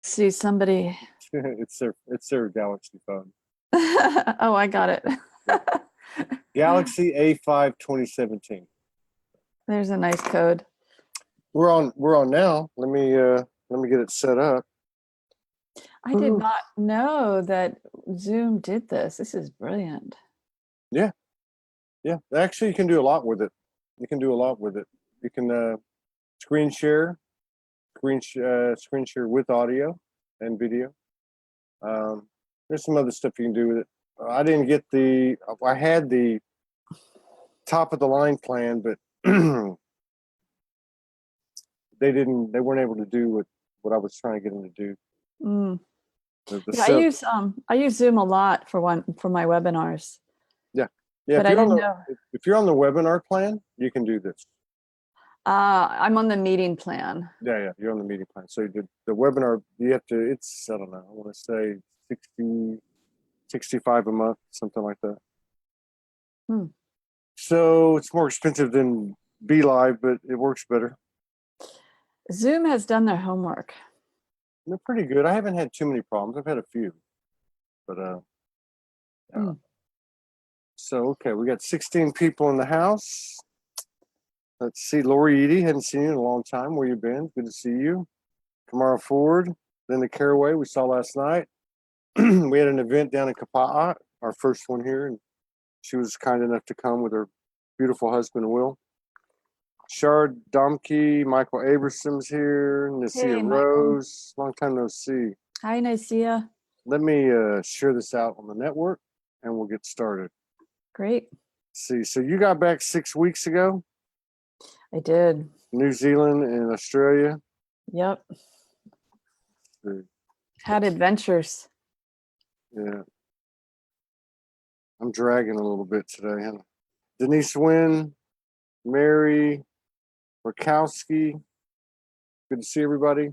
See somebody. It's their Galaxy phone. Oh, I got it. Galaxy A5 2017. There's a nice code. We're on now. Let me get it set up. I did not know that Zoom did this. This is brilliant. Yeah. Actually, you can do a lot with it. You can screen share with audio and video. There's some other stuff you can do with it. I didn't get I had the top of the line plan, but they weren't able to do what I was trying to get them to do. I use Zoom a lot for my webinars. Yeah, but I didn't know. If you're on the webinar plan, you can do this. I'm on the meeting plan. Yeah, you're on the meeting plan. So the webinar, you have to, it's, I don't know, I want to say 60, 65 a month, something like that. So it's more expensive than Be Live, but it works better. Zoom has done their homework. They're pretty good. I haven't had too many problems. I've had a few, but So, okay, we got 16 people in the house. Let's see, Lori Edie, hadn't seen you in a long time. Where you been? Good to see you. Kamara Ford, Linda Caraway, we saw last night. We had an event down in Kapa'a, our first one here, and she was kind enough to come with her beautiful husband, Will. Shard Domke, Michael Aberson's here, Nasia Rose, long time no see. Hi, Nasia. Let me share this out on the network, and we'll get started. Great. Let's see, so you got back 6 weeks ago? I did. New Zealand and Australia? Yep. Had adventures. Yeah. I'm dragging a little bit today, huh? Denise Wynn, Mary Rakowski. Good to see everybody.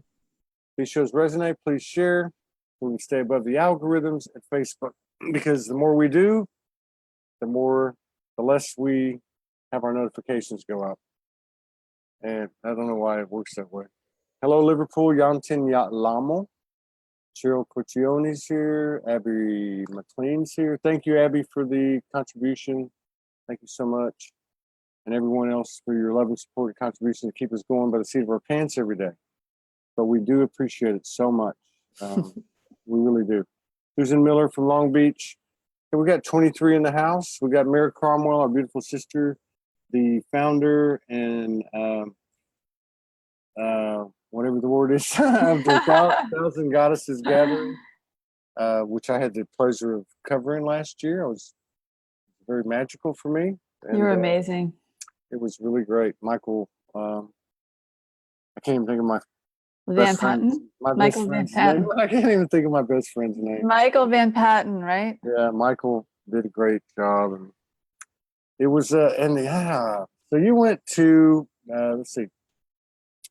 These shows resonate. Please share. We can stay above the algorithms at Facebook, because the more we do, the less we have our notifications go up. And I don't know why it works that way. Hello, Liverpool. Yantin Yatlamo. Cheryl Cortione's here. Abby McLean's here. Thank you, Abby, for the contribution. Thank you so much. And everyone else for your love and support and contribution to keep us going by the seat of our pants every day. But we do appreciate it so much. We really do. Susan Miller from Long Beach. And we got 23 in the house. We got Mare Cromwell, our beautiful sister, the founder and whatever the word is, of the Thousand Goddesses Gathering, which I had the pleasure of covering last year. It was very magical for me. And, you're amazing. It was really great. Michael, I can't even think of my Van Patten. Michael Van Patten. I can't even think of my best friend's name. Michael Van Patten, right? Yeah, Michael did a great job, and it was so you went to let's see,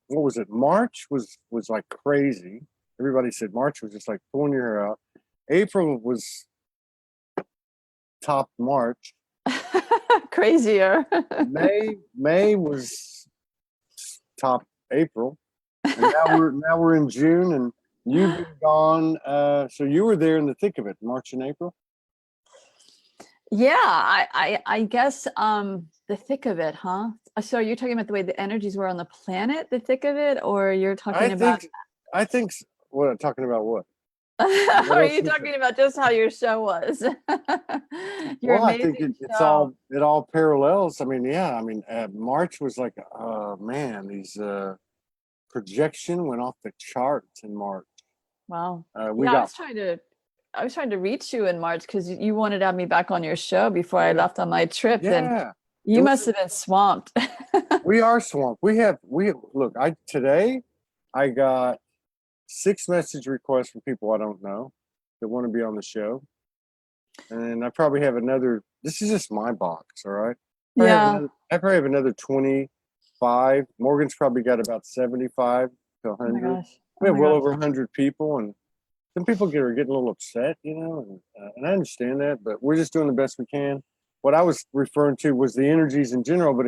what was it? March was like crazy. Everybody said March was just like pulling your hair out. April was top March. Crazier. May was top April. And now we're in June, and you've been gone. So you were there in the thick of it, March and April. Yeah, I guess the thick of it, huh? So you're talking about the way the energies were on the planet, the thick of it, or you're talking about? I think. What, talking about what? Or are you talking about just how your show was? I think it all parallels. I mean, March was like, man, these projection went off the charts in March. Wow. I was trying to reach you in March because you wanted to have me back on your show before I left on my trip. Yeah. And you must have been swamped. We are swamped. Today I got 6 message requests from people I don't know that want to be on the show. And I probably have another, this is just my box, all right? I probably have another 25. Morgan's probably got about 75 to 100. Oh my gosh. We have well over 100 people, and some people are getting a little upset, and I understand that, but we're just doing the best we can. What I was referring to was the energies in general, but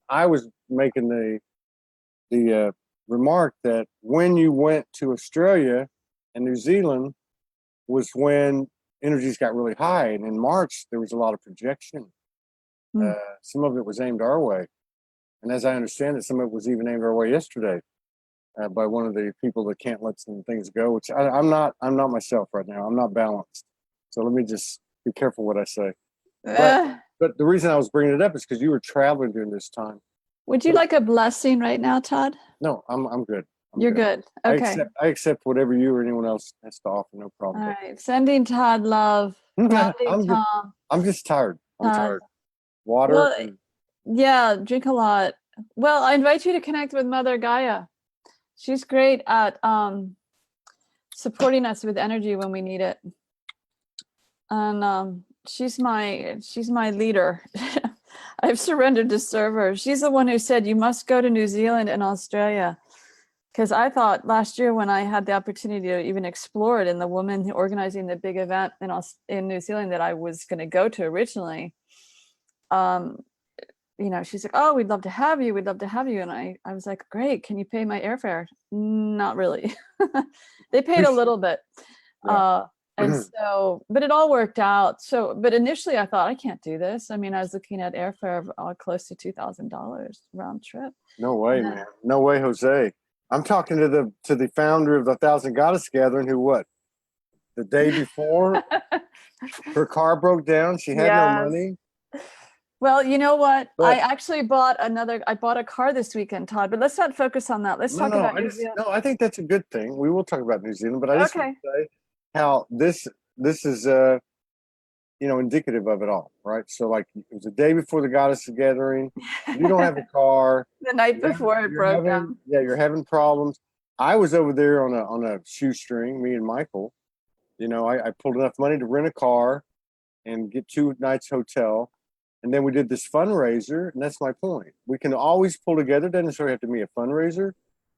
I was making the remarked that when you went to Australia and New Zealand was when energies got really high. And in March, there was a lot of projection. Some of it was aimed our way. And as I understand it, some of it was even aimed our way yesterday by one of the people that can't let some things go, which I'm not myself right now. I'm not balanced. So let me just be careful what I say. But the reason I was bringing it up is because you were traveling during this time. Would you like a blessing right now, Todd? No, I'm good. You're good. Okay. I accept whatever you or anyone else has to offer. No problem. All right. Sending Todd love. Grounding Tom. I'm just tired. I'm tired. Water. Well, yeah, drink a lot. Well, I invite you to connect with Mother Gaia. She's great at supporting us with energy when we need it. And she's my leader. I've surrendered to serve her. She's the one who said, you must go to New Zealand and Australia. Because I thought last year when I had the opportunity to even explore it, and the woman organizing the big event in New Zealand that I was going to go to originally, you know, she's like, oh, we'd love to have you. We'd love to have you. And I was like, great. Can you pay my airfare? Not really. They paid a little bit. Yeah. And so, but it all worked out. So, but initially I thought, I can't do this. I mean, I was looking at airfare of close to $2,000 round trip. No way, man. No way, Jose. I'm talking to the founder of the Thousand Goddess Gathering, who what? The day before, her car broke down. She had no money. Well, you know what? I actually bought a car this weekend, Todd, but let's not focus on that. Let's talk about New Zealand. No, I think that's a good thing. We will talk about New Zealand, but I just want to say how this is you know, indicative of it all, right? So like it was the day before the Goddess Gathering. You don't have a car. The night before it broke down. Yeah, you're having problems. I was over there on a shoestring, me and Michael. You know, I pulled enough money to rent a car and get 2 nights hotel. And then we did this fundraiser, and that's my point. We can always pull together. It doesn't necessarily have to be a fundraiser,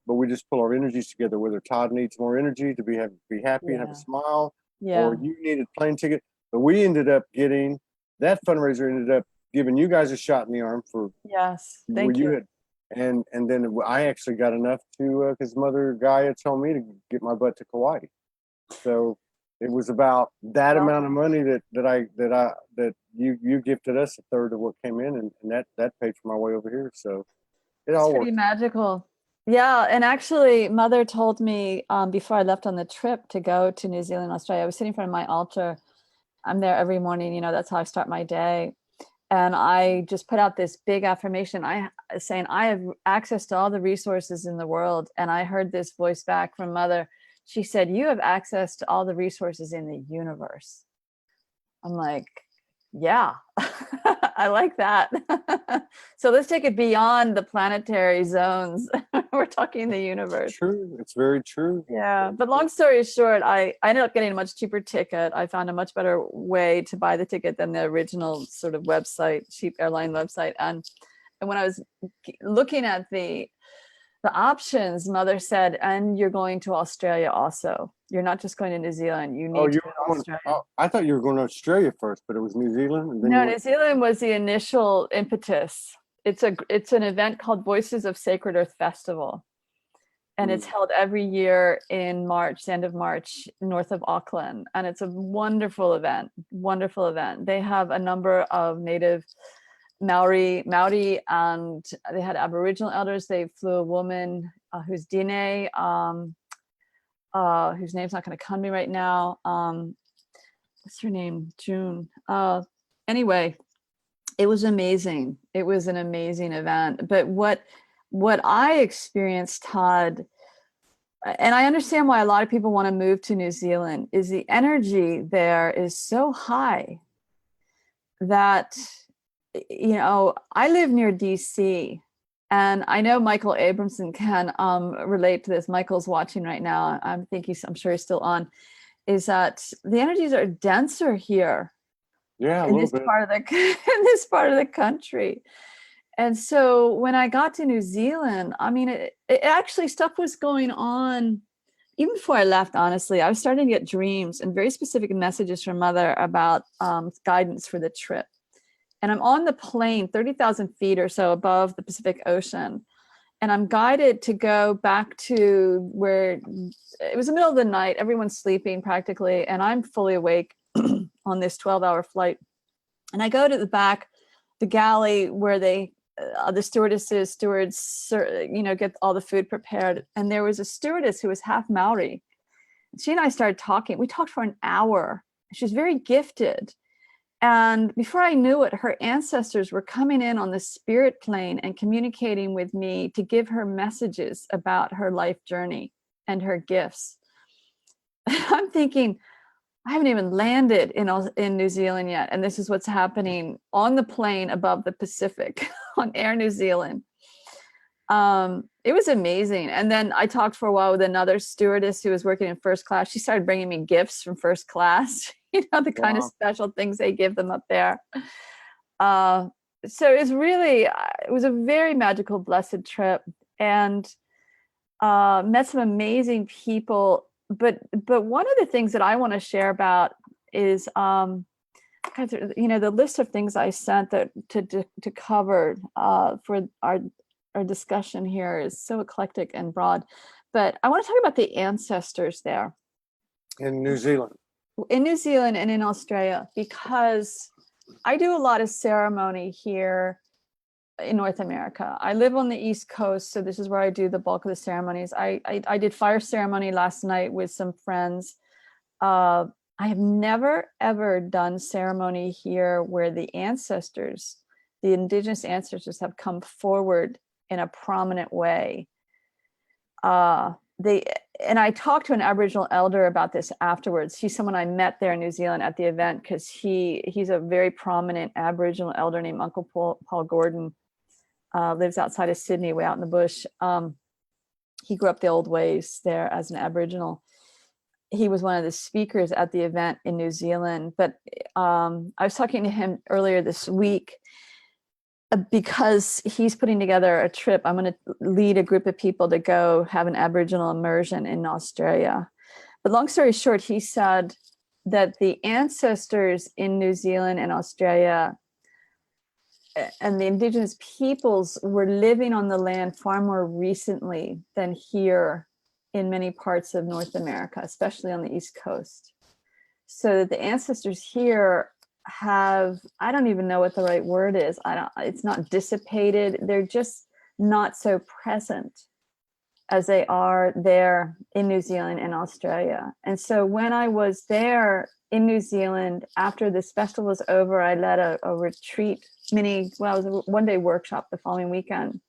but we just pull our energies together, whether Todd needs more energy to be happy and have a smile, or you needed plane ticket. But we ended up getting, that fundraiser ended up giving you guys a shot in the arm for thank you. And then I actually got enough to, because Mother Gaia told me to get my butt to Kauai. So it was about that amount of money that you gifted us, a third of what came in, and that paid for my way over here. So it all worked. Pretty magical. Yeah, and actually, Mother told me before I left on the trip to go to New Zealand, Australia, I was sitting in front of my altar. I'm there every morning, you know, that's how I start my day. And I just put out this big affirmation, saying I have access to all the resources in the world. And I heard this voice back from Mother. She said, you have access to all the resources in the universe. I'm like, yeah, I like that. So let's take it beyond the planetary zones. We're talking the universe. True. It's very true. Yeah. But long story short, I ended up getting a much cheaper ticket. I found a much better way to buy the ticket than the original sort of website, cheap airline website. And when I was looking at the options, Mother said, and you're going to Australia also. You're not just going to New Zealand. You need to go to Australia. I thought you were going to Australia first, but it was New Zealand. And then no, New Zealand was the initial impetus. It's an event called Voices of Sacred Earth Festival. And it's held every year in March, the end of March, north of Auckland. And it's a wonderful event, wonderful event. They have a number of native Maori, and they had Aboriginal elders. They flew a woman who's Dine, whose name's not going to come to me right now. What's her name? June. Anyway, it was amazing. It was an amazing event. But what I experienced, Todd, and I understand why a lot of people want to move to New Zealand, is the energy there is so high that, you know, I live near DC, and I know Michael Abramson can relate to this. Michael's watching right now. I'm sure he's still on. Is that the energies are denser here? Yeah, in this part of the country. And so when I got to New Zealand, I mean, it actually, stuff was going on even before I left. Honestly, I was starting to get dreams and very specific messages from Mother about guidance for the trip. And I'm on the plane, 30,000 feet or so above the Pacific Ocean. and I'm guided to go back to where it was the middle of the night. Everyone's sleeping practically, and I'm fully awake on this 12-hour flight. And I go to the back, the galley where the stewards, get all the food prepared. And there was a stewardess who was half Maori. She and I started talking. We talked for an hour. She was very gifted. And before I knew it, her ancestors were coming in on the spirit plane and communicating with me to give her messages about her life journey and her gifts. I'm thinking, I haven't even landed in New Zealand yet. And this is what's happening on the plane above the Pacific on Air New Zealand. It was amazing. And then I talked for a while with another stewardess who was working in first class. She started bringing me gifts from first class, the kind of special things they give them up there. So it was a very magical, blessed trip, and met some amazing people. But one of the things that I want to share about is, the list of things I sent to cover for our discussion here is so eclectic and broad. But I want to talk about the ancestors there In New Zealand. In New Zealand and in Australia, because I do a lot of ceremony here in North America. I live on the East Coast, so this is where I do the bulk of the ceremonies. I did fire ceremony last night with some friends. I have never, ever done ceremony here where the indigenous ancestors have come forward in a prominent way. And I talked to an Aboriginal elder about this afterwards. He's someone I met there in New Zealand at the event, because he's a very prominent Aboriginal elder named Uncle Paul Gordon. Lives outside of Sydney, way out in the bush. He grew up the old ways there as an Aboriginal. He was one of the speakers at the event in New Zealand. But I was talking to him earlier this week because he's putting together a trip. I'm going to lead a group of people to go have an Aboriginal immersion in Australia. But long story short, he said that the ancestors in New Zealand and Australia and the indigenous peoples were living on the land far more recently than here in many parts of North America, especially on the East Coast. So that the ancestors here have, I don't even know what the right word is. It's not dissipated. They're just not so present as they are there in New Zealand and Australia. And so when I was there in New Zealand, after this festival was over, I led a retreat it was a one-day workshop the following weekend.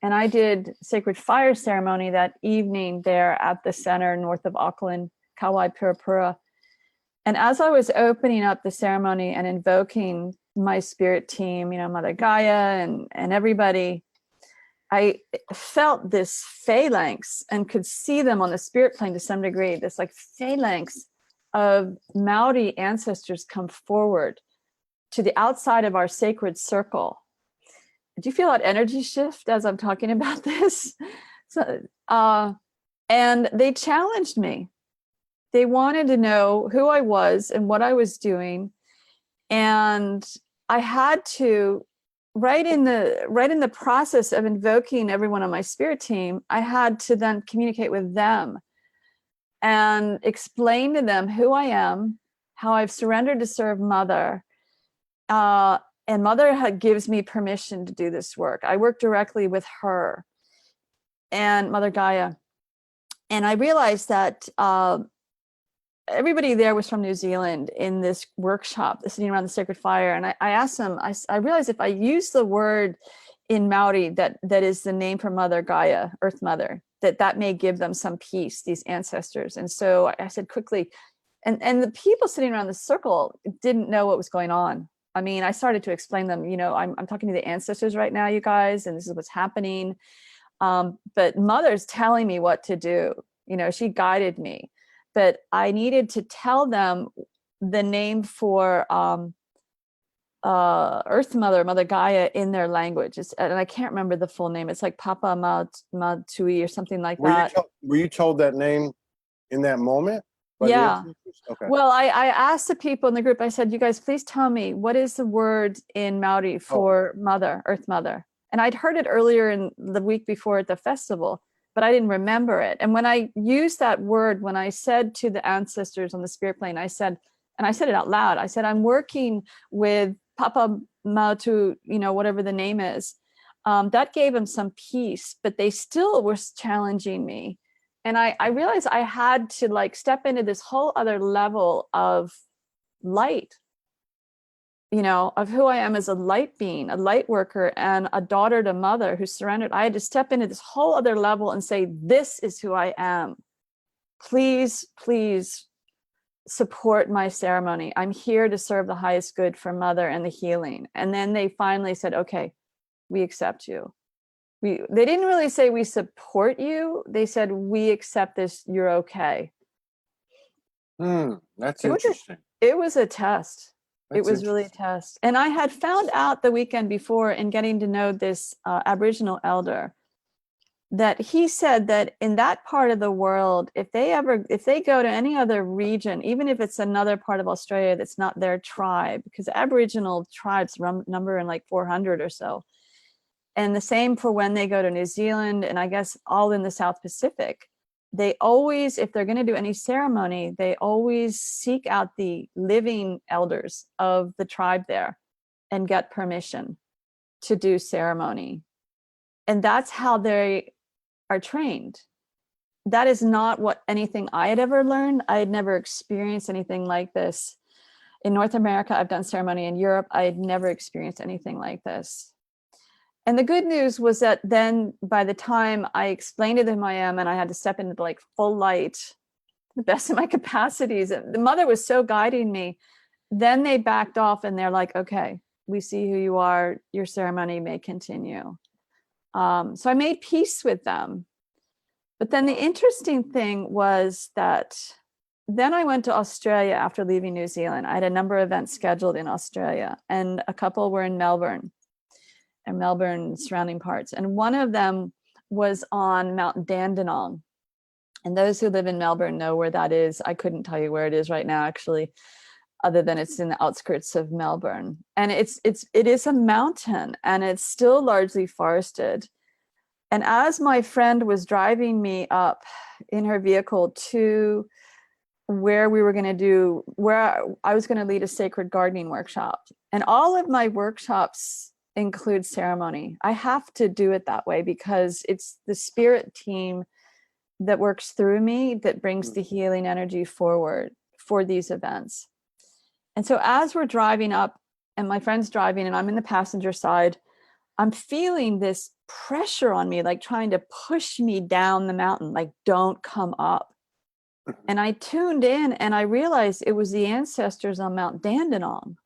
And I did sacred fire ceremony that evening there at the center north of Auckland, Kauai Purapura. And as I was opening up the ceremony and invoking my spirit team, Mother Gaia and everybody, I felt this phalanx and could see them on the spirit plane to some degree, this like phalanx of Maori ancestors come forward to the outside of our sacred circle. Do you feel that energy shift as I'm talking about this? So, and they challenged me. They wanted to know who I was and what I was doing. And I had to, right in the process of invoking everyone on my spirit team, I had to then communicate with them and explain to them who I am, how I've surrendered to serve Mother. And Mother gives me permission to do this work. I work directly with her and Mother Gaia. And I realized that everybody there was from New Zealand in this workshop, sitting around the sacred fire. And I asked them, I realized if I use the word in Maori that is the name for Mother Gaia, Earth Mother, that may give them some peace, these ancestors. And so I said quickly, and the people sitting around the circle didn't know what was going on. I mean, I started to explain them, I'm talking to the ancestors right now, you guys, and this is what's happening. But Mother's telling me what to do. She guided me. But I needed to tell them the name for Earth Mother, Mother Gaia, in their language. And I can't remember the full name. It's like Papa Matui or something like that. Were you told that name in that moment? Yeah. Okay. Well, I asked the people in the group, I said, you guys, please tell me, what is the word in Maori for Mother, Earth Mother? And I'd heard it earlier in the week before at the festival, but I didn't remember it. And when I used that word, when I said to the ancestors on the spirit plane, I said, and I said it out loud, I said, I'm working with Papa Mautu, you know, whatever the name is. That gave them some peace, but they still were challenging me. And I realized I had to like step into this whole other level of light, you know, of who I am as a light being, a light worker, and a daughter to mother who surrendered. I had to step into this whole other level and say, this is who I am. Please, please support my ceremony. I'm here to serve the highest good for mother and the healing. And then they finally said, okay, we accept you. They didn't really say we support you. They said, we accept this. You're okay. That's interesting. It was a test. It was really a test. And I had found out the weekend before in getting to know this Aboriginal elder that he said that in that part of the world, if they go to any other region, even if it's another part of Australia that's not their tribe, because Aboriginal tribes number in like 400 or so. And the same for when they go to New Zealand, and I guess all in the South Pacific, they always, if they're going to do any ceremony, they always seek out the living elders of the tribe there and get permission to do ceremony. And that's how they are trained. That is not what anything I had ever learned. I had never experienced anything like this. In North America, I've done ceremony. In Europe, I had never experienced anything like this. And the good news was that then by the time I explained to them who I am, and I had to step into like full light, the best of my capacities, the mother was so guiding me, then they backed off and they're like, okay, we see who you are. Your ceremony may continue. So I made peace with them. But then the interesting thing was that then I went to Australia after leaving New Zealand. I had a number of events scheduled in Australia, and a couple were in Melbourne and Melbourne surrounding parts. And one of them was on Mount Dandenong. And those who live in Melbourne know where that is. I couldn't tell you where it is right now, actually, other than it's in the outskirts of Melbourne. And it is a mountain, and it's still largely forested. And as my friend was driving me up in her vehicle to where I was going to lead a sacred gardening workshop. And all of my workshops include ceremony. I have to do it that way because it's the spirit team that works through me that brings the healing energy forward for these events. And so as we're driving up and my friend's driving and I'm in the passenger side, I'm feeling this pressure on me, like trying to push me down the mountain, like don't come up. And I tuned in and I realized it was the ancestors on Mount Dandenong,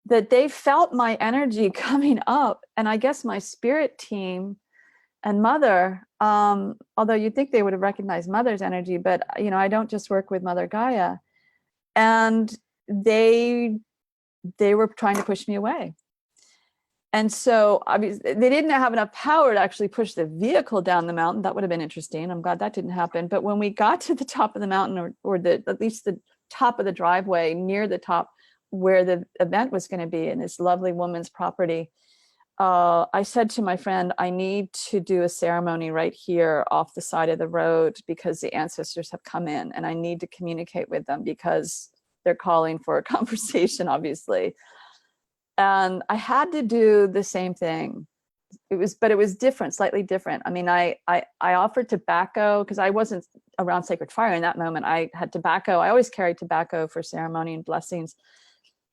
that they felt my energy coming up. And I guess my spirit team and mother, although you'd think they would have recognized mother's energy, but I don't just work with Mother Gaia. And they were trying to push me away. And so obviously they didn't have enough power to actually push the vehicle down the mountain. That would have been interesting. I'm glad that didn't happen. But when we got to the top of the mountain, or at least the top of the driveway, near the top where the event was going to be in this lovely woman's property, I said to my friend, I need to do a ceremony right here off the side of the road because the ancestors have come in and I need to communicate with them because they're calling for a conversation, obviously. And I had to do the same thing. But it was different, slightly different. I mean, I offered tobacco because I wasn't around sacred fire in that moment. I had tobacco. I always carried tobacco for ceremony and blessings.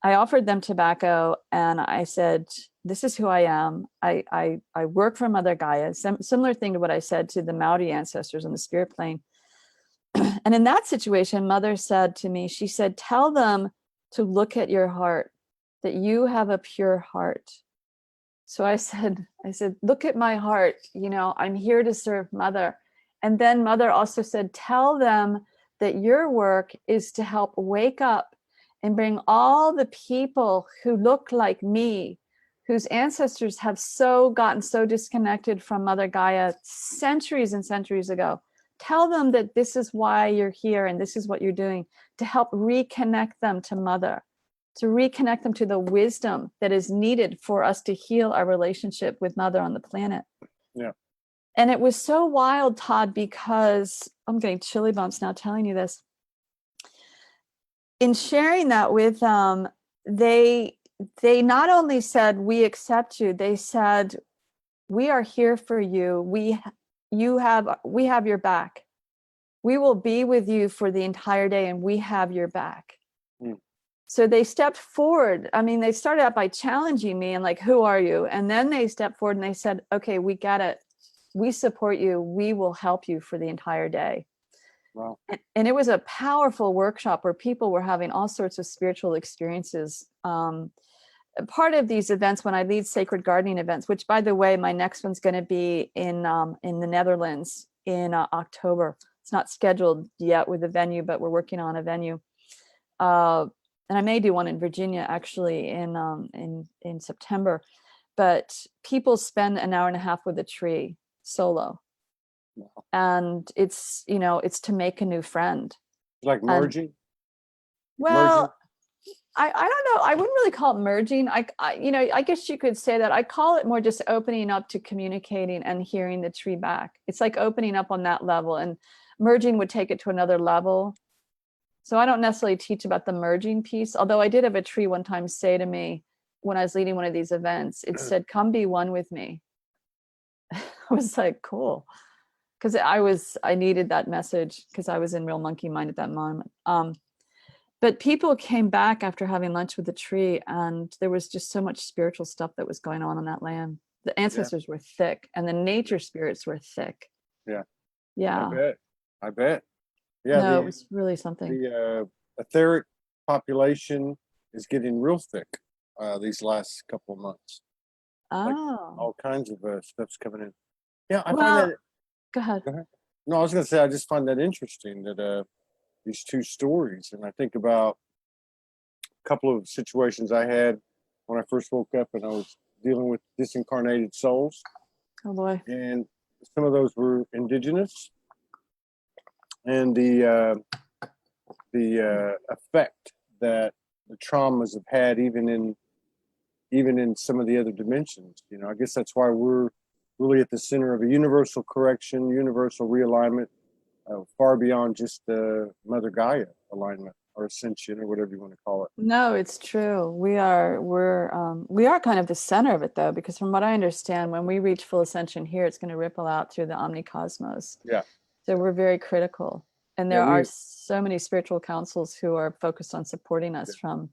I offered them tobacco and I said, this is who I am. I work for Mother Gaia. Similar thing to what I said to the Maori ancestors on the spirit plane. And in that situation, Mother said to me, she said, tell them to look at your heart, that you have a pure heart. So I said, look at my heart. I'm here to serve Mother. And then Mother also said, tell them that your work is to help wake up and bring all the people who look like me, whose ancestors have gotten so disconnected from Mother Gaia centuries and centuries ago. Tell them that this is why you're here and this is what you're doing, to help reconnect them to Mother, to reconnect them to the wisdom that is needed for us to heal our relationship with Mother on the planet. Yeah. And it was so wild, Todd, because I'm getting chilly bumps now telling you this. In sharing that with them, they not only said, we accept you, they said, we are here for you. We have your back. We will be with you for the entire day, and we have your back. Mm. So they stepped forward. I mean, they started out by challenging me and like, who are you? And then they stepped forward and they said, okay, we get it. We support you. We will help you for the entire day. Wow. And it was a powerful workshop where people were having all sorts of spiritual experiences. Part of these events, when I lead sacred gardening events, which by the way, my next one's going to be in the Netherlands in October. It's not scheduled yet with the venue, but we're working on a venue. And I may do one in Virginia actually in September. But people spend an hour and a half with a tree solo. Wow. And it's, it's to make a new friend. Like merging? Well, I don't know. I wouldn't really call it merging. I guess you could say that. I call it more just opening up to communicating and hearing the tree back. It's like opening up on that level, and merging would take it to another level. So I don't necessarily teach about the merging piece, although I did have a tree one time say to me when I was leading one of these events, it said, come be one with me. I was like, cool. Because I needed that message because I was in real monkey mind at that moment. But people came back after having lunch with the tree, and there was just so much spiritual stuff that was going on that land. The ancestors were thick, and the nature spirits were thick. Yeah. Yeah. I bet. Yeah. No, it was really something. The etheric population is getting real thick these last couple of months. Oh. Like all kinds of stuff's coming in. Yeah, I Well, find that. go ahead. No, I was going to say I just find that interesting that these two stories, and I think about a couple of situations I had when I first woke up, and I was dealing with disincarnated souls. Oh boy. And some of those were indigenous, and the effect that the traumas have had even in some of the other dimensions. I guess that's why we're really at the center of a universal correction, universal realignment, far beyond just the Mother Gaia alignment or ascension or whatever you want to call it. No, it's true. We are kind of the center of it though, because from what I understand, when we reach full ascension here, it's going to ripple out through the omnicosmos. Yeah. So we're very critical. And there are so many spiritual councils who are focused on supporting us from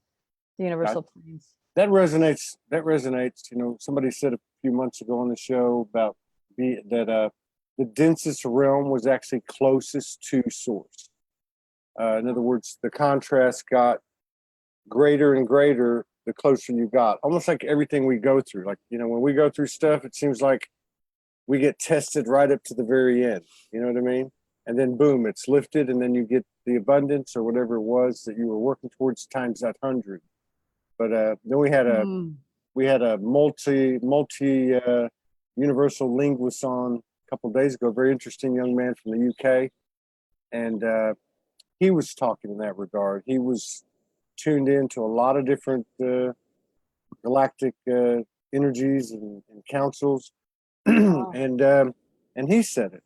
the universal planes. That resonates. Somebody said a few months ago on the show about the densest realm was actually closest to source. In other words, the contrast got greater and greater the closer you got. Almost like everything we go through. Like, when we go through stuff, it seems like we get tested right up to the very end. You know what I mean? And then boom, it's lifted, and then you get the abundance or whatever it was that you were working towards times that 100. But then we had a multi universal linguist on a couple of days ago, a very interesting young man from the UK, and he was talking in that regard. He was tuned into a lot of different galactic energies and councils, and he said it.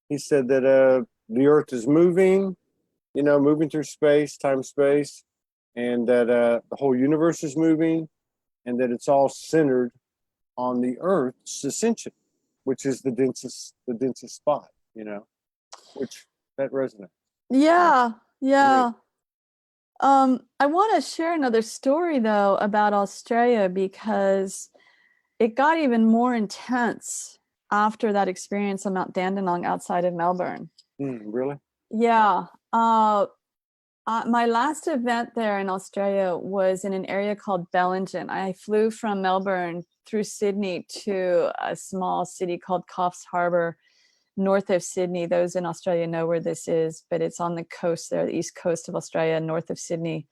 He said that the Earth is moving, moving through time, space, and that the whole universe is moving, and that it's all centered on the Earth's ascension, which is the densest spot, which that resonates. Yeah. I want to share another story though about Australia, because it got even more intense after that experience on Mount Dandenong outside of Melbourne. Really? Yeah. My last event there in Australia was in an area called Bellingen. I flew from Melbourne through Sydney to a small city called Coffs Harbour, north of Sydney. Those in Australia know where this is, but it's on the coast there, the east coast of Australia, north of Sydney.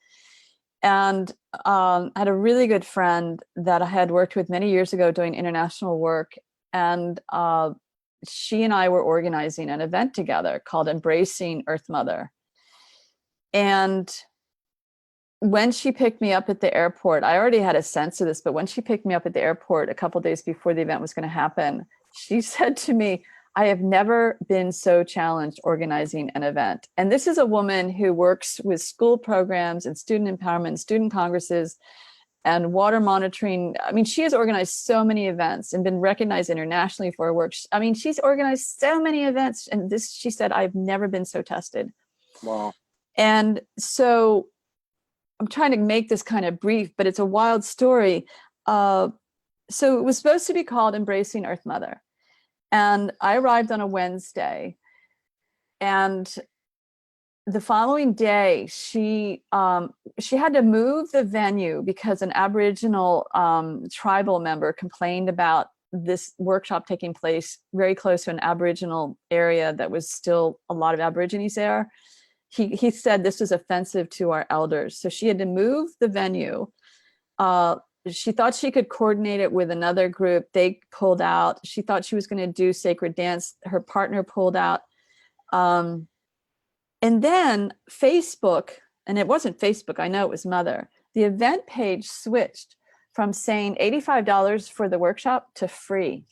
And I had a really good friend that I had worked with many years ago doing international work. And she and I were organizing an event together called Embracing Earth Mother. And when she picked me up at the airport, I already had a sense of this, but when she picked me up at the airport a couple of days before the event was going to happen, she said to me, I have never been so challenged organizing an event. And this is a woman who works with school programs and student empowerment, student congresses, and water monitoring. I mean, she has organized so many events and been recognized internationally for her work. I mean, she's organized so many events. And this, she said, I've never been so tested. Wow. And so I'm trying to make this kind of brief, but it's a wild story. So it was supposed to be called Embracing Earth Mother. And I arrived on a Wednesday. And the following day, she had to move the venue because an Aboriginal tribal member complained about this workshop taking place very close to an Aboriginal area that was still a lot of Aborigines there. He said this was offensive to our elders. So she had to move the venue. She thought she could coordinate it with another group. They pulled out. She thought she was going to do sacred dance. Her partner pulled out. And then Facebook, and it wasn't Facebook, I know it was Mother, the event page switched from saying $85 for the workshop to free.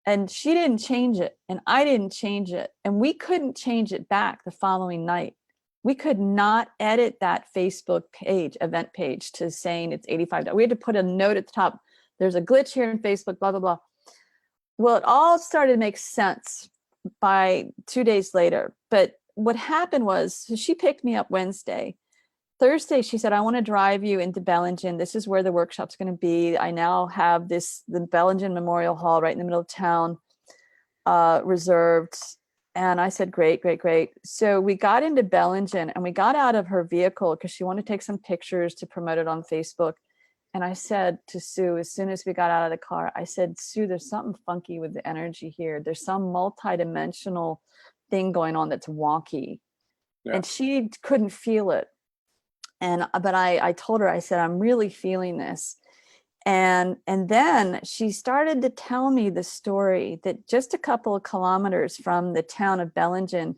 And she didn't change it, and I didn't change it, and we couldn't change it back the following night. We could not edit that Facebook page, event page, to saying it's $85. We had to put a note at the top. There's a glitch here in Facebook, blah, blah, blah. Well, it all started to make sense by 2 days later. But what happened was, so she picked me up Wednesday. Thursday, she said, I want to drive you into Bellingen. This is where the workshop's going to be. I now have the Bellingen Memorial Hall right in the middle of town reserved. And I said, great, great, great. So we got into Bellingen and we got out of her vehicle because she wanted to take some pictures to promote it on Facebook. And I said to Sue, as soon as we got out of the car, I said, Sue, there's something funky with the energy here. There's some multidimensional thing going on that's wonky. Yeah. And she couldn't feel it. But I told her, I said, I'm really feeling this. And then she started to tell me the story that just a couple of kilometers from the town of Bellingen,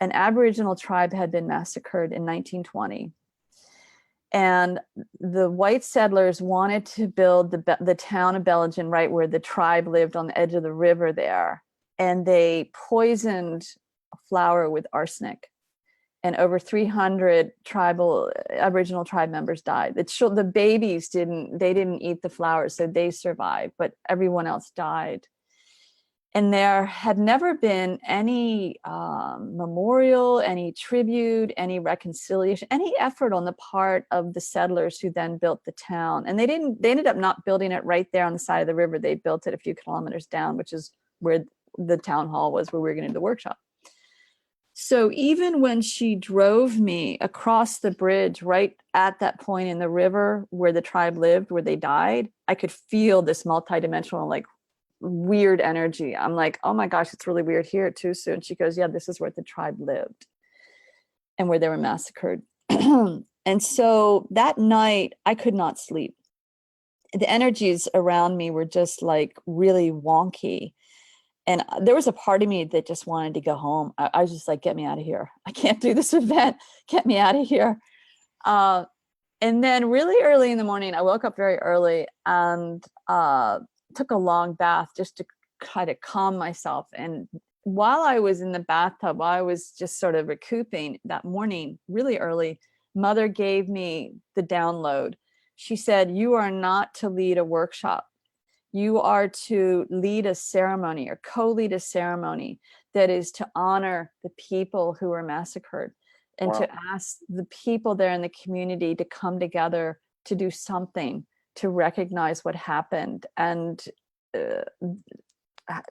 an Aboriginal tribe had been massacred in 1920. And the white settlers wanted to build the town of Bellingen right where the tribe lived on the edge of the river there. And they poisoned flour with arsenic. And over 300 Aboriginal tribe members died. The babies didn't eat the flowers, so they survived, but everyone else died. And there had never been any memorial, any tribute, any reconciliation, any effort on the part of the settlers who then built the town. And they ended up not building it right there on the side of the river. They built it a few kilometers down, which is where the town hall was, where we were going to do the workshop. So even when she drove me across the bridge right at that point in the river where the tribe lived, where they died, I could feel this multidimensional, like weird energy. I'm like, oh my gosh, it's really weird here too, Sue. And she goes, yeah, this is where the tribe lived and where they were massacred. And so that night I could not sleep. The energies around me were just like really wonky. And there was a part of me that just wanted to go home. I was just like, get me out of here. I can't do this event. Get me out of here. And then really early in the morning, I woke up very early and took a long bath just to try to calm myself. And while I was in the bathtub, while I was just sort of recouping that morning, really early, Mother gave me the download. She said, you are not to lead a workshop. You are to lead a ceremony or co-lead a ceremony that is to honor the people who were massacred and to ask the people there in the community to come together to do something to recognize what happened and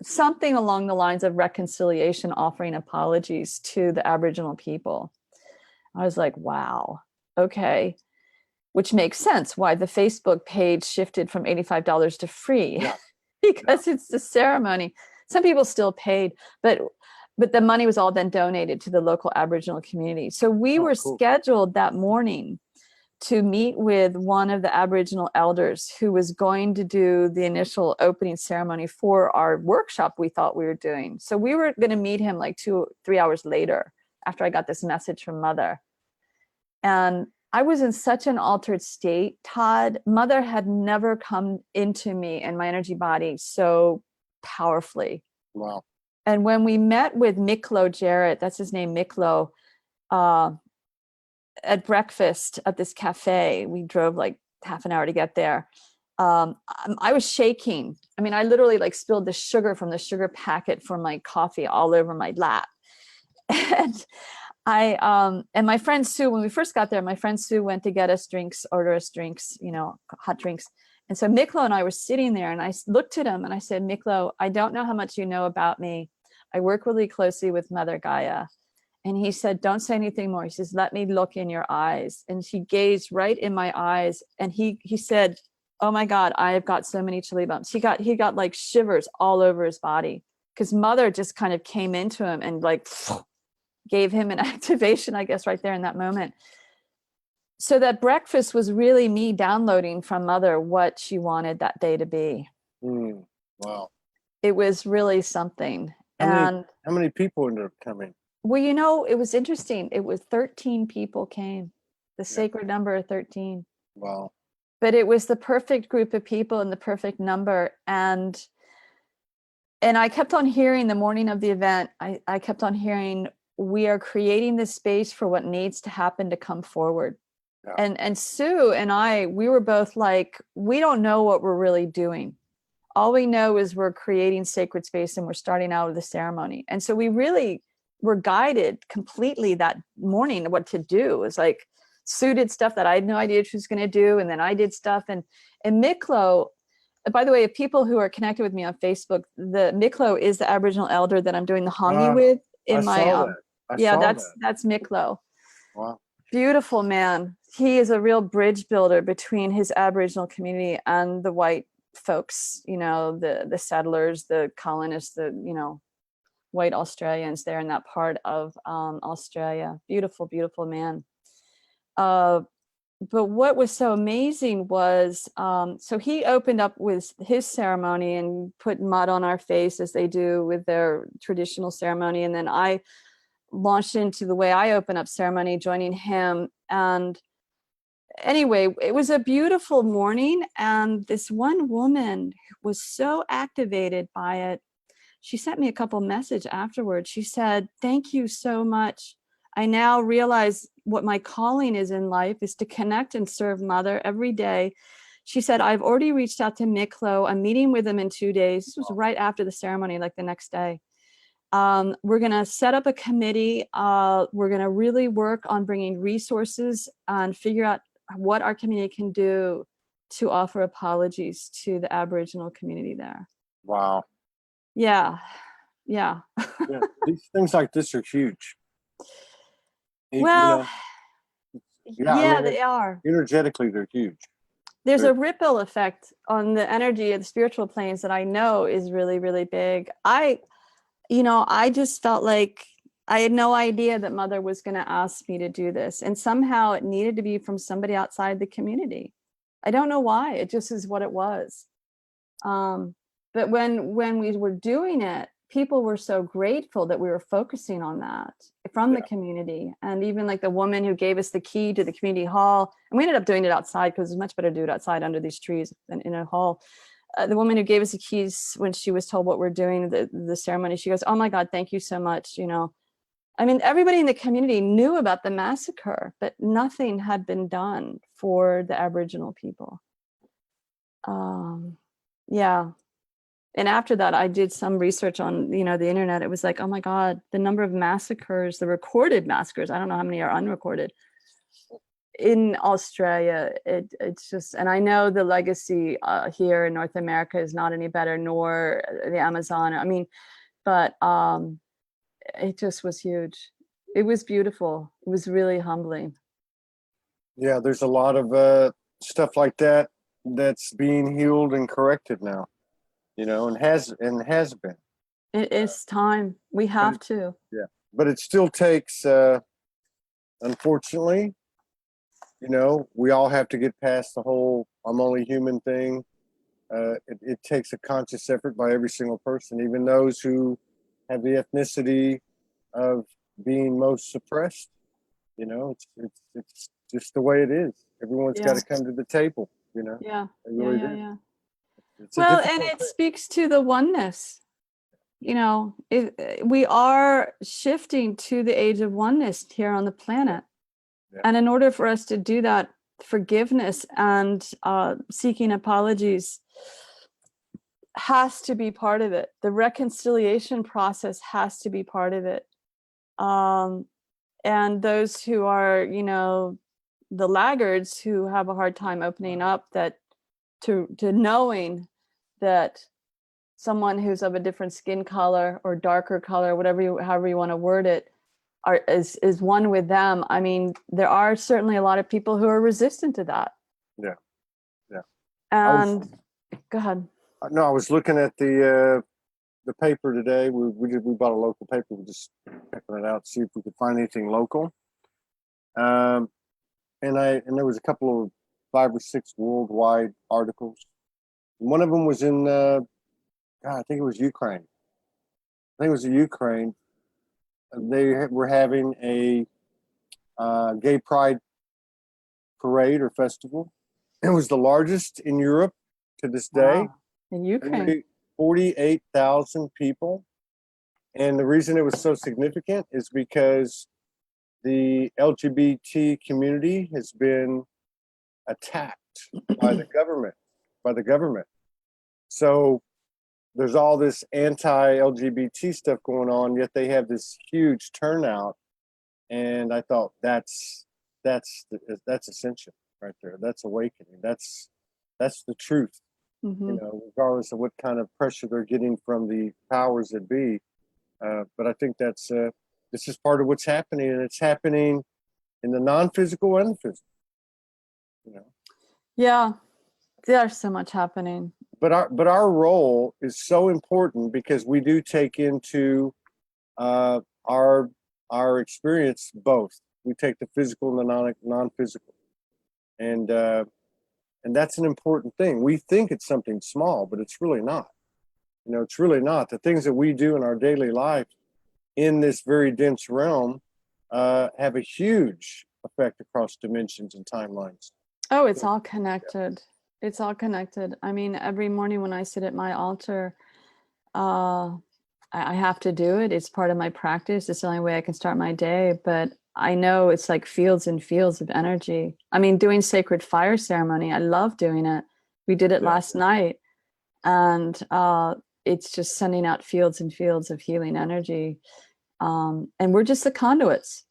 something along the lines of reconciliation, offering apologies to the Aboriginal people. I was like, wow, okay. Which makes sense why the Facebook page shifted from $85 to free, because it's the ceremony. Some people still paid, but the money was all then donated to the local Aboriginal community. So we were scheduled that morning to meet with one of the Aboriginal elders who was going to do the initial opening ceremony for our workshop we thought we were doing. So we were going to meet him like 2-3 hours later after I got this message from Mother. And I was in such an altered state, Todd. Mother had never come into me and my energy body so powerfully. Wow. And when we met with Miklo Jarrett, that's his name, Miklo, at breakfast at this cafe, we drove like half an hour to get there. I was shaking. I mean, I literally like spilled the sugar from the sugar packet from my coffee all over my lap. And and my friend Sue, when we first got there, my friend Sue went to get us drinks, order us drinks, you know, hot drinks. And so Miklo and I were sitting there, and I looked at him and I said, Miklo, I don't know how much you know about me. I work really closely with Mother Gaia. And he said, don't say anything more. He says, let me look in your eyes. And she gazed right in my eyes. And he said, oh my God, I have got so many chilly bumps. He got like shivers all over his body, because Mother just kind of came into him and like gave him an activation, I guess, right there in that moment. So that breakfast was really me downloading from Mother what she wanted that day to be. Wow. It was really something. How many people ended up coming? Well, you know, it was interesting. It was 13 people came, the sacred number of 13. Wow. But it was the perfect group of people and the perfect number. And I kept on hearing the morning of the event, I kept on hearing, we are creating this space for what needs to happen to come forward. Yeah. And Sue and I, we were both like, we don't know what we're really doing. All we know is we're creating sacred space and we're starting out with the ceremony. And so we really were guided completely that morning what to do. It was like Sue did stuff that I had no idea she was going to do. And then I did stuff. And Miklo, by the way, if people who are connected with me on Facebook, the Miklo is the Aboriginal elder that I'm doing the hongi with in my, that's Miklo. Wow. Beautiful man. He is a real bridge builder between his Aboriginal community and the white folks, you know, the settlers, the colonists, the, you know, white Australians there in that part of Australia. Beautiful, beautiful man. But what was so amazing was, so he opened up with his ceremony and put mud on our face as they do with their traditional ceremony. And then I launched into the way I open up ceremony, joining him. And anyway, it was a beautiful morning. And this one woman was so activated by it. She sent me a couple messages afterwards. She said, thank you so much. I now realize what my calling is in life is to connect and serve Mother every day. She said, I've already reached out to Miklo. I'm meeting with him in 2 days. This was right after the ceremony, like the next day. We're going to set up a committee. We're going to really work on bringing resources and figure out what our community can do to offer apologies to the Aboriginal community there. Wow. Yeah. These things like this are huge. Well, you know, I mean, they are. Energetically, they're huge. There's a ripple effect on the energy of the spiritual planes that I know is really, really big. I just felt like I had no idea that Mother was going to ask me to do this. And somehow it needed to be from somebody outside the community. I don't know why. It just is what it was. But when we were doing it, people were so grateful that we were focusing on that from the community. And even like the woman who gave us the key to the community hall, and we ended up doing it outside because it's much better to do it outside under these trees than in a hall. The woman who gave us the keys when she was told what we're doing, the ceremony, she goes, oh my God, thank you so much. You know, I mean, everybody in the community knew about the massacre, but nothing had been done for the Aboriginal people. And after that, I did some research on, the internet. It was like, oh my God, the number of massacres, the recorded massacres, I don't know how many are unrecorded in Australia. It's just, and I know the legacy here in North America is not any better, nor the Amazon. I mean, but it just was huge. It was beautiful. It was really humbling. Yeah, there's a lot of stuff like that that's being healed and corrected now. And has been. It is time. We have to. Yeah, but it still takes, unfortunately, we all have to get past the whole I'm only human thing. It takes a conscious effort by every single person, even those who have the ethnicity of being most suppressed. It's just the way it is. Everyone's got Yeah. to come to the table, you know. Yeah. They Yeah. really Yeah. do. Yeah. It's a Well, and difficult it thing. speaks to the oneness. You know, we are shifting to the age of oneness here on the planet. Yeah. And in order for us to do that, forgiveness and seeking apologies has to be part of it. The reconciliation process has to be part of it. And those who are, you know, the laggards who have a hard time opening up that to knowing that someone who's of a different skin color or darker color, however you want to word it, is one with them. I mean, there are certainly a lot of people who are resistant to that. Yeah. Yeah. And go ahead. No, I was looking at the paper today. We bought a local paper. We're just checking it out to see if we could find anything local. And there was a couple of 5 or 6 worldwide articles. One of them was in I think it was Ukraine. I think it was in Ukraine. They were having a gay pride parade or festival. It was the largest in Europe to this day. Wow. In Ukraine. 48,000 people. And the reason it was so significant is because the LGBT community has been attacked by the government. So there's all this anti-LGBT stuff going on, yet they have this huge turnout. And I thought that's ascension right there. That's awakening. That's the truth. Mm-hmm. You know, regardless of what kind of pressure they're getting from the powers that be. But I think this is part of what's happening, and it's happening in the non-physical and the physical. You know. Yeah, there's so much happening. But our role is so important because we do take into our experience both. We take the physical and the non-physical, and that's an important thing. We think it's something small, but it's really not. You know, it's really not. The things that we do in our daily life in this very dense realm have a huge effect across dimensions and timelines. Oh, it's all connected. It's all connected. I mean, every morning when I sit at my altar, I have to do it. It's part of my practice. It's the only way I can start my day. But I know it's like fields and fields of energy. I mean, doing sacred fire ceremony, I love doing it. We did it last night. And it's just sending out fields and fields of healing energy. And we're just the conduits,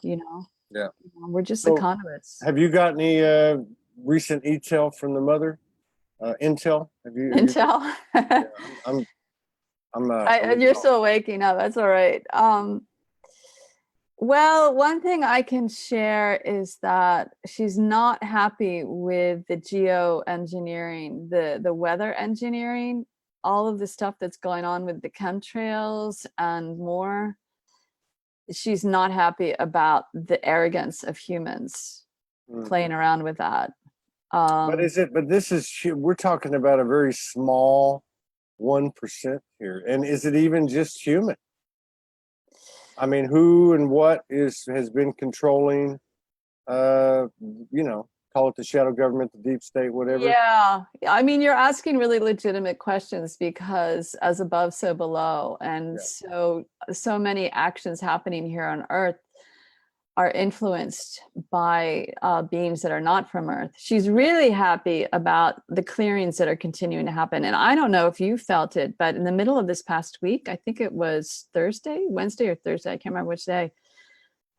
you know? Yeah. We're just the conduits. Have you got any recent intel from the mother? Intel? Intel? You're still waking up. That's all right. Well, one thing I can share is that she's not happy with the geoengineering, the weather engineering, all of the stuff that's going on with the chemtrails and more. She's not happy about the arrogance of humans playing around with that. But we're talking about a very small 1% here. And is it even just human? I mean, who and what has been controlling, call it the shadow government, the deep state, whatever. Yeah. I mean, you're asking really legitimate questions because as above, so below. And so many actions happening here on Earth are influenced by beings that are not from Earth. She's really happy about the clearings that are continuing to happen. And I don't know if you felt it, but in the middle of this past week, I think it was Wednesday or Thursday, I can't remember which day,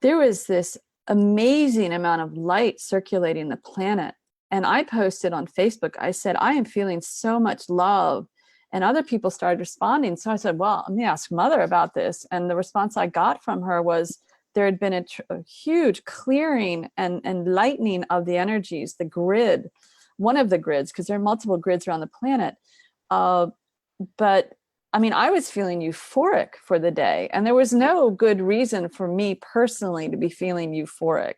there was this amazing amount of light circulating the planet. And I posted on Facebook, I said, I am feeling so much love. And other people started responding. So I said, well, let me ask Mother about this. And the response I got from her was there had been a huge clearing and lightening of the energies, the grid, one of the grids, because there are multiple grids around the planet. But I mean, I was feeling euphoric for the day, and there was no good reason for me personally to be feeling euphoric.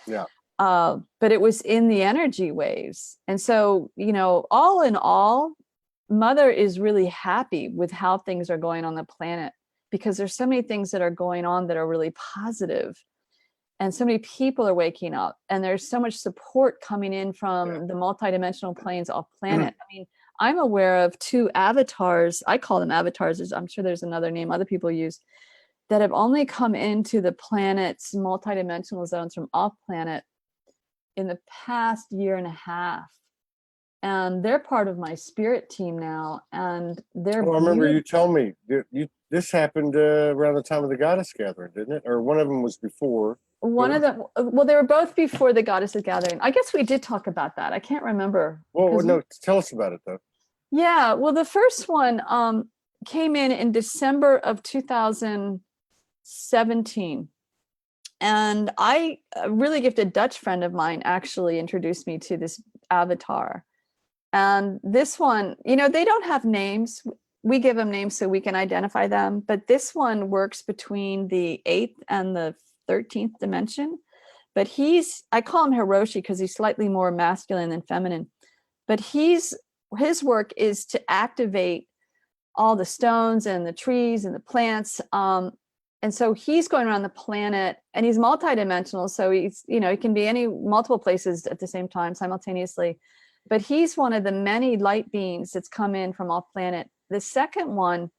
Yeah. But it was in the energy waves. And so, you know, all in all, Mother is really happy with how things are going on the planet because there's so many things that are going on that are really positive. and so many people are waking up, and there's so much support coming in from the multidimensional planes off planet. I mean, I'm aware of 2 avatars. I call them avatars. I'm sure there's another name other people use, that have only come into the planet's multidimensional zones from off planet in the past year and a half. And they're part of my spirit team now. And they're I remember you told me this happened around the time of the goddess gathering, didn't it? Or one of them was before. One of them, well, they were both before the goddess gathering. I guess we did talk about that. I can't remember. Well, no, tell us about it though. Yeah, well, the first one came in December of 2017. And a really gifted Dutch friend of mine actually introduced me to this avatar. And this one, you know, they don't have names. We give them names so we can identify them. But this one works between the 8th and the 13th dimension. But I call him Hiroshi because he's slightly more masculine than feminine. But his work is to activate all the stones and the trees and the plants. And so he's going around the planet, and he's multidimensional. So he's, you know, he can be multiple places at the same time simultaneously. But he's one of the many light beings that's come in from off planet. The second one,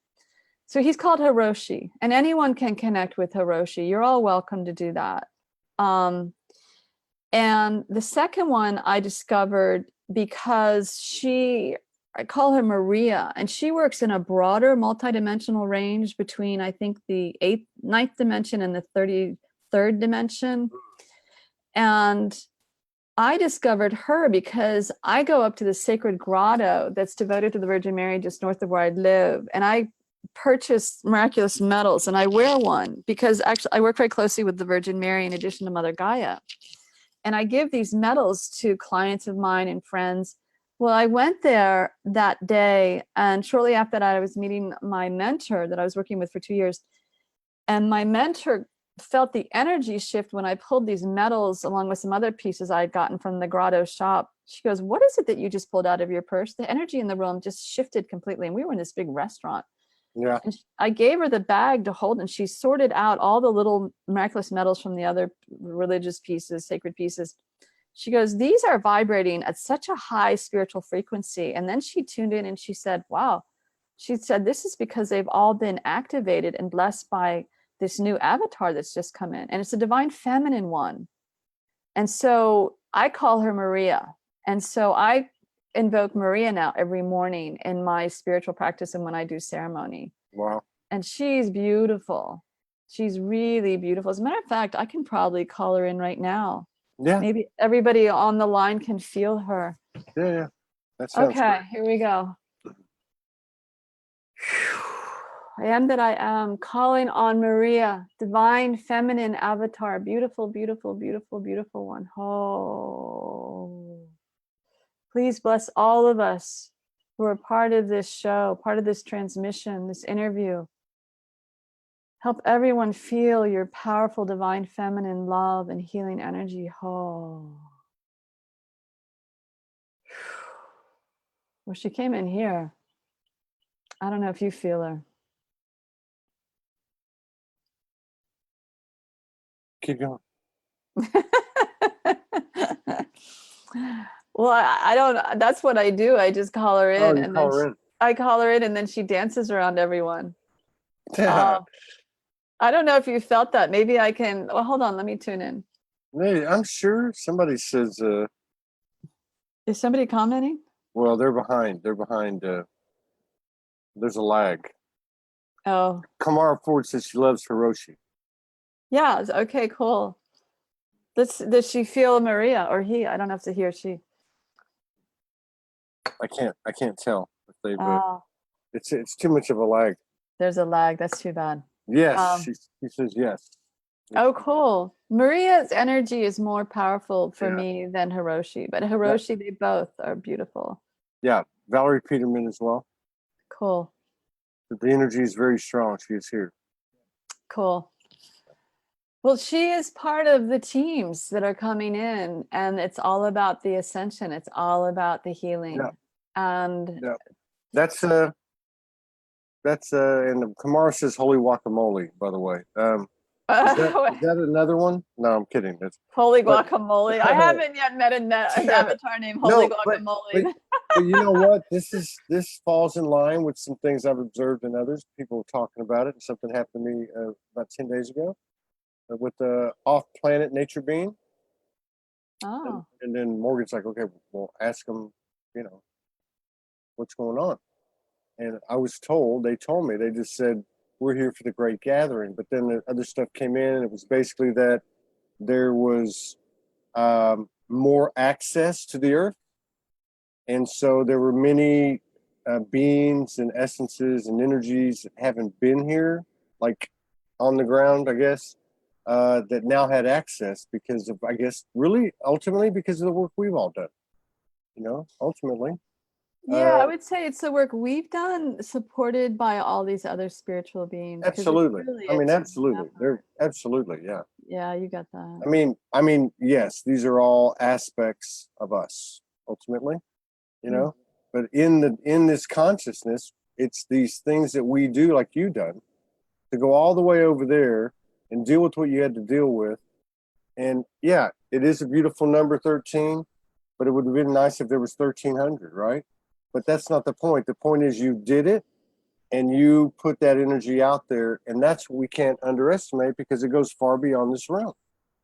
so he's called Hiroshi, and anyone can connect with Hiroshi. You're all welcome to do that. And the second one I discovered because I call her Maria, and she works in a broader multidimensional range between, I think, the 9th dimension and the 33rd dimension. And I discovered her because I go up to the sacred grotto that's devoted to the Virgin Mary just north of where I live. And I purchase miraculous medals, and I wear one because actually I work very closely with the Virgin Mary in addition to Mother Gaia. And I give these medals to clients of mine and friends. Well, I went there that day, and shortly after that, I was meeting my mentor that I was working with for 2 years. And my mentor felt the energy shift when I pulled these medals along with some other pieces I had gotten from the grotto shop. She goes, "What is it that you just pulled out of your purse?" The energy in the room just shifted completely. And we were in this big restaurant. Yeah. And I gave her the bag to hold, and she sorted out all the little miraculous medals from the other religious pieces, sacred pieces. She goes, "These are vibrating at such a high spiritual frequency." And then she tuned in and she said, "Wow." She said, "This is because they've all been activated and blessed by this new avatar that's just come in. And it's a divine feminine one." And so I call her Maria. And so I invoke Maria now every morning in my spiritual practice and when I do ceremony. Wow. And she's beautiful. She's really beautiful. As a matter of fact, I can probably call her in right now. Yeah. Maybe everybody on the line can feel her. Yeah. That sounds Okay, here we go. I am that I am, calling on Maria, divine feminine avatar, beautiful, beautiful, beautiful, beautiful one. Oh, please bless all of us who are part of this show, part of this transmission, this interview. Help everyone feel your powerful divine feminine love and healing energy. Oh. Well, she came in here. I don't know if you feel her. Keep going. Well, I don't, that's what I do. I just call her in. Oh, you and call then her in. I call her in, and then she dances around everyone. I don't know if you felt that. Maybe I can, well, hold on, let me tune in. Hey, I'm sure somebody says, Is somebody commenting? well, they're behind. There's a lag. Oh, Kamara Ford says she loves Hiroshi. yeah. Okay, cool. Does she feel Maria or he? I don't know if it's a he or she. I can't tell if they've. Oh, It's too much of a lag. there's a lag. That's too bad. Yes, she says yes. Oh, cool. Maria's energy is more powerful for Yeah. me than Hiroshi, but Hiroshi, they both are beautiful. Yeah, Valerie Peterman as well. Cool. The energy is very strong. She is here. Cool. Well, she is part of the teams that are coming in, and it's all about the ascension. It's all about the healing. Yeah. And Yeah. That's and Kamara says holy guacamole, by the way. Is that another one? No, I'm kidding. Holy But- guacamole. I haven't yet met an avatar named Holy Guacamole. But you know what? This falls in line with some things I've observed in others. People talking about it, and something happened to me about 10 days ago with the off-planet nature being. Oh. And then Morgan's like, okay, well, ask them, what's going on. And I was told, they told me, they just said, we're here for the great gathering. But then the other stuff came in, and it was basically that there was more access to the earth. And so there were many beings and essences and energies that haven't been here, like on the ground, I guess, that now had access because of, I guess, really ultimately because of the work we've all done, ultimately. Yeah, I would say it's the work we've done, supported by all these other spiritual beings. 'Cause it's Absolutely. really I mean, a absolutely. team They're effort. absolutely, yeah. Yeah, you got that. I mean, yes, these are all aspects of us, ultimately, but in this consciousness, it's these things that we do, like you done, to go all the way over there and deal with what you had to deal with. And yeah, it is a beautiful number, 13, but it would have been nice if there was 1,300, right? But that's not the point. The point is you did it and you put that energy out there, and that's what we can't underestimate because it goes far beyond this realm.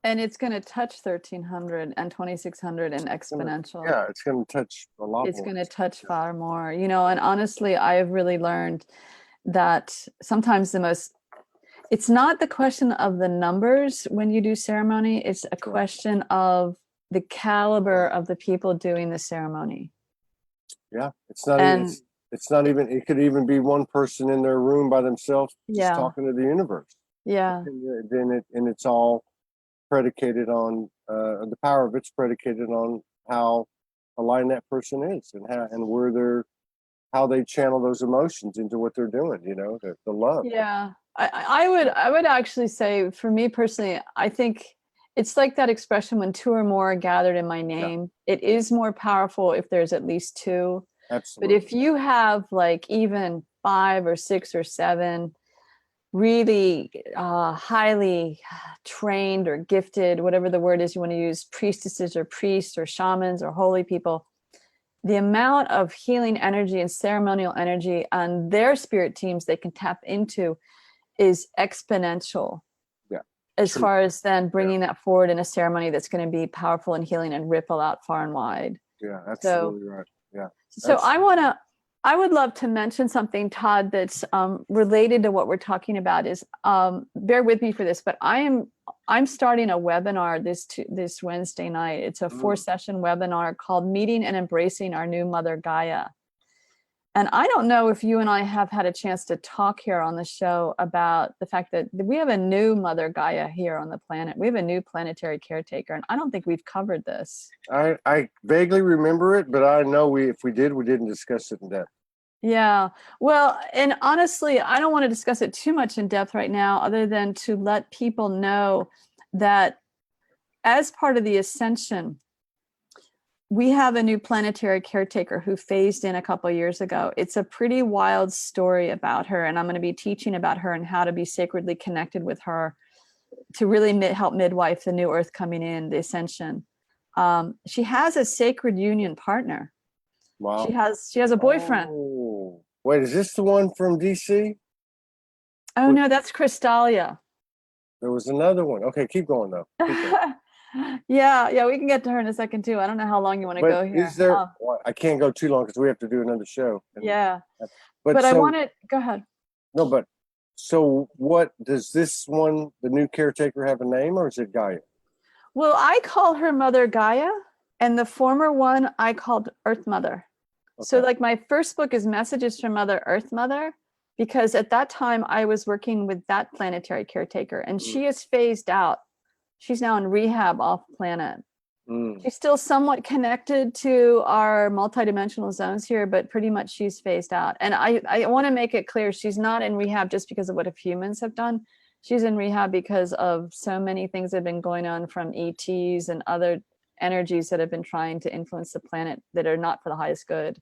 And it's going to touch 1,300 and 2,600 and exponential. Yeah, it's going to touch a lot more. It's going to touch far more, and honestly, I have really learned that sometimes it's not the question of the numbers when you do ceremony, it's a question of the caliber of the people doing the ceremony. Yeah, it's not even, it could even be one person in their room by themselves just talking to the universe. Yeah. And it's all predicated on the power of it's predicated on how aligned that person is and how they channel those emotions into what they're doing, the love. Yeah. I would actually say, for me personally, I think it's like that expression, when two or more are gathered in my name. Yeah. It is more powerful if there's at least two. Absolutely. But if you have like even 5 or 6 or 7 really highly trained or gifted, whatever the word is you want to use, priestesses or priests or shamans or holy people, the amount of healing energy and ceremonial energy on their spirit teams they can tap into is exponential. Yeah. As far as then bringing that forward in a ceremony that's going to be powerful and healing and ripple out far and wide. Yeah, absolutely right. Yeah. So I would love to mention something, Todd, that's related to what we're talking about. Is bear with me for this, but I'm starting a webinar this Wednesday night. It's a 4-session webinar called "Meeting and Embracing Our New Mother Gaia." And I don't know if you and I have had a chance to talk here on the show about the fact that we have a new Mother Gaia here on the planet. We have a new planetary caretaker, and I don't think we've covered this. I vaguely remember it, but I know if we did, we didn't discuss it in depth. Yeah. Well, and honestly, I don't want to discuss it too much in depth right now, other than to let people know that as part of the ascension, we have a new planetary caretaker who phased in a couple of years ago. It's a pretty wild story about her, and I'm going to be teaching about her and how to be sacredly connected with her to really help midwife the new earth coming in, the ascension. She has a sacred union partner. Wow. She has a boyfriend. Oh. Wait, is this the one from DC? Oh, no, that's Crystalia. There was another one. Okay, keep going though. Keep going. Yeah, we can get to her in a second too. I don't know how long you want to go here. Is there? Well, I can't go too long because we have to do another show. Yeah, but I wanted. Go ahead. No, but so what does this one, the new caretaker, have a name, or is it Gaia? Well, I call her Mother Gaia, and the former one I called Earth Mother. Okay. So like my first book is Messages from Mother Earth Mother, because at that time I was working with that planetary caretaker, and she is phased out. She's now in rehab off planet. She's still somewhat connected to our multidimensional zones here, but pretty much she's phased out. And I want to make it clear, she's not in rehab just because of what humans have done. She's in rehab because of so many things that have been going on from ETs and other energies that have been trying to influence the planet that are not for the highest good.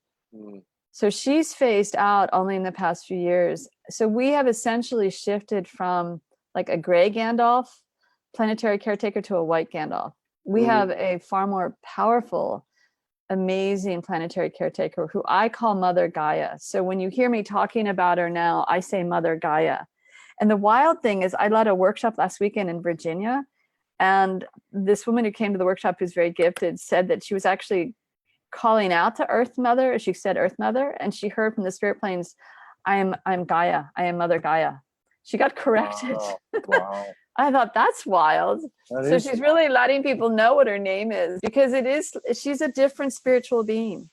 So she's phased out only in the past few years. So we have essentially shifted from like a gray Gandalf planetary caretaker to a white Gandalf. We have a far more powerful, amazing planetary caretaker who I call Mother Gaia. So when you hear me talking about her now, I say Mother Gaia. And the wild thing is I led a workshop last weekend in Virginia, and this woman who came to the workshop, who's very gifted, said that she was actually calling out to Earth Mother, as she said Earth Mother, and she heard from the spirit planes, I'm Gaia, I am Mother Gaia. She got corrected. Wow. I thought that's wild. So she's really letting people know what her name is, because she's a different spiritual being.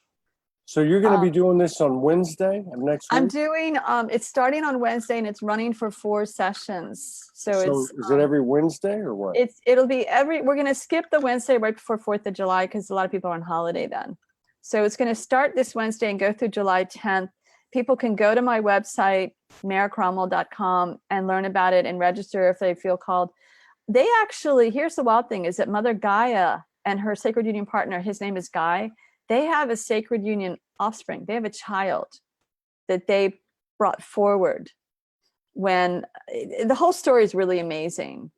So you're going to be doing this on Wednesday of next week? I'm doing, it's starting on Wednesday and it's running for 4 sessions. So it's, is it every Wednesday or what? It'll be we're going to skip the Wednesday right before 4th of July because a lot of people are on holiday then. So it's going to start this Wednesday and go through July 10th. People can go to my website, marecromwell.com, and learn about it and register if they feel called. They actually, here's the wild thing, is that Mother Gaia and her sacred union partner, his name is Guy, they have a sacred union offspring. They have a child that they brought forward when the whole story is really amazing.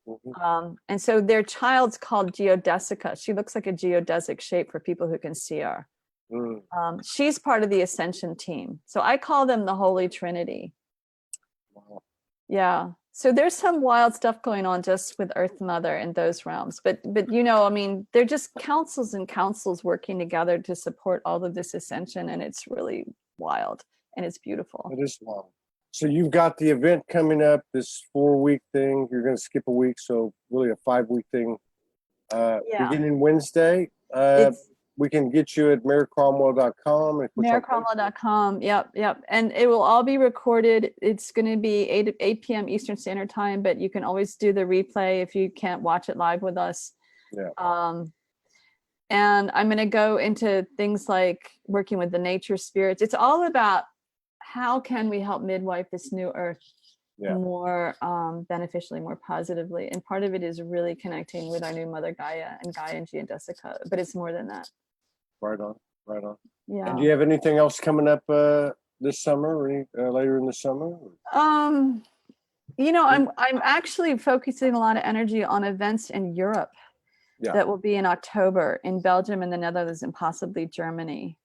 And so their child's called Geodesica. She looks like a geodesic shape for people who can see her. She's part of the Ascension team. So I call them the Holy Trinity. Wow. Yeah. So there's some wild stuff going on just with Earth Mother in those realms. But you know, I mean, they're just councils and councils working together to support all of this ascension. And it's really wild and it's beautiful. It is wild. So you've got the event coming up, this 4-week thing. You're going to skip a week. So really a 5-week thing. Beginning Wednesday. We can get you at marecromwell.com. Marecromwell.com. Yep. And it will all be recorded. It's going to be 8 p.m. Eastern Standard Time, but you can always do the replay if you can't watch it live with us. Yeah. And I'm going to go into things like working with the nature spirits. It's all about how can we help midwife this new earth more beneficially, more positively. And part of it is really connecting with our new Mother Gaia and Geodesica, but it's more than that. Right on. Yeah. And do you have anything else coming up this summer or later in the summer? You know, I'm actually focusing a lot of energy on events in Europe that will be in October in Belgium and the Netherlands and possibly Germany.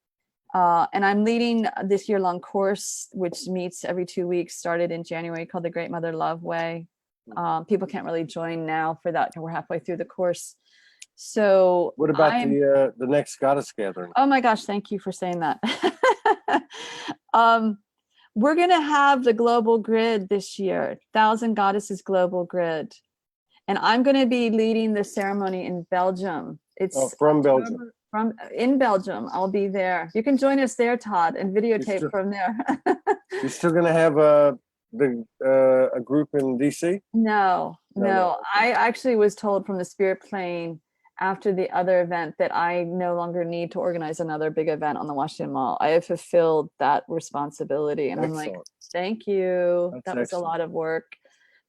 And I'm leading this year-long course, which meets every 2 weeks, started in January, called the Great Mother Love Way. People can't really join now for that. We're halfway through the course. So what about the next goddess gathering? Oh my gosh, thank you for saying that. We're going to have the global grid this year, 1,000 Goddesses Global Grid. And I'm going to be leading the ceremony in Belgium. It's from Belgium. In Belgium. I'll be there. You can join us there, Todd, and videotape from there. You're still going to have a group in DC? No. I actually was told from the spirit plane after the other event that I no longer need to organize another big event on the Washington Mall. I have fulfilled that responsibility. And Excellent. I'm like, thank you. That's that was excellent. a lot of work.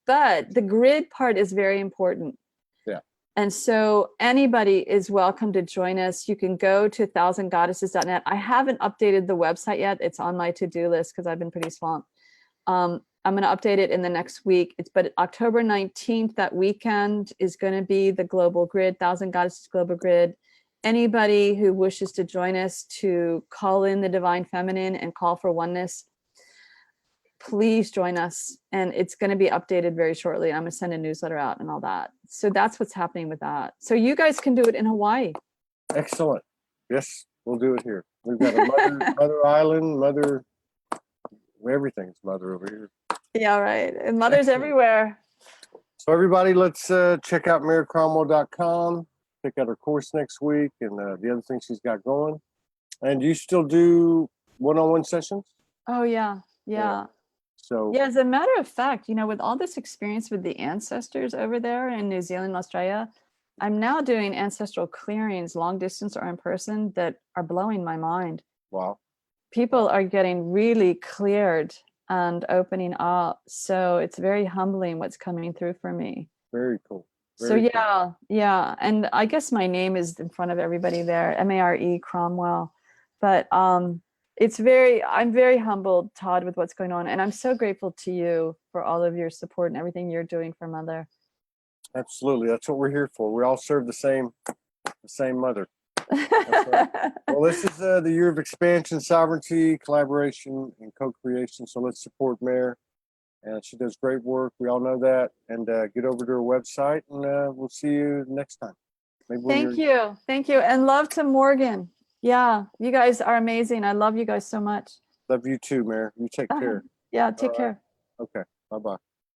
But the grid part is very important. Yeah. And so anybody is welcome to join us. You can go to 1000goddesses.net. I haven't updated the website yet. It's on my to-do list because I've been pretty swamped. I'm going to update it in the next week. But October 19th, that weekend, is going to be the global grid, 1000 Goddesses Global Grid. Anybody who wishes to join us to call in the Divine Feminine and call for oneness, please join us. And it's going to be updated very shortly. I'm going to send a newsletter out and all that. So that's what's happening with that. So you guys can do it in Hawaii. Excellent. Yes, we'll do it here. We've got a mother island, mother, everything's mother over here. Yeah, right. And mothers everywhere. So everybody, let's check out marecromwell.com. Check out her course next week and the other things she's got going. And you still do one-on-one sessions? Oh, yeah. So yeah, as a matter of fact, you know, with all this experience with the ancestors over there in New Zealand and Australia, I'm now doing ancestral clearings, long distance or in person, that are blowing my mind. Wow. People are getting really cleared and opening up. So it's very humbling what's coming through for me. Very cool. Yeah. And I guess my name is in front of everybody there, Mare Cromwell. But I'm very humbled, Todd, with what's going on. And I'm so grateful to you for all of your support and everything you're doing for Mother. Absolutely. That's what we're here for. We all serve the same mother. That's right. Well, this is the year of expansion, sovereignty, collaboration, and co-creation. So let's support Mare. And she does great work. We all know that. And get over to her website, and we'll see you next time. Maybe Thank you. Thank you. And love to Morgan. Yeah, you guys are amazing. I love you guys so much. Love you too, Mare. You take care. Yeah, take All right. care. Okay. Bye-bye.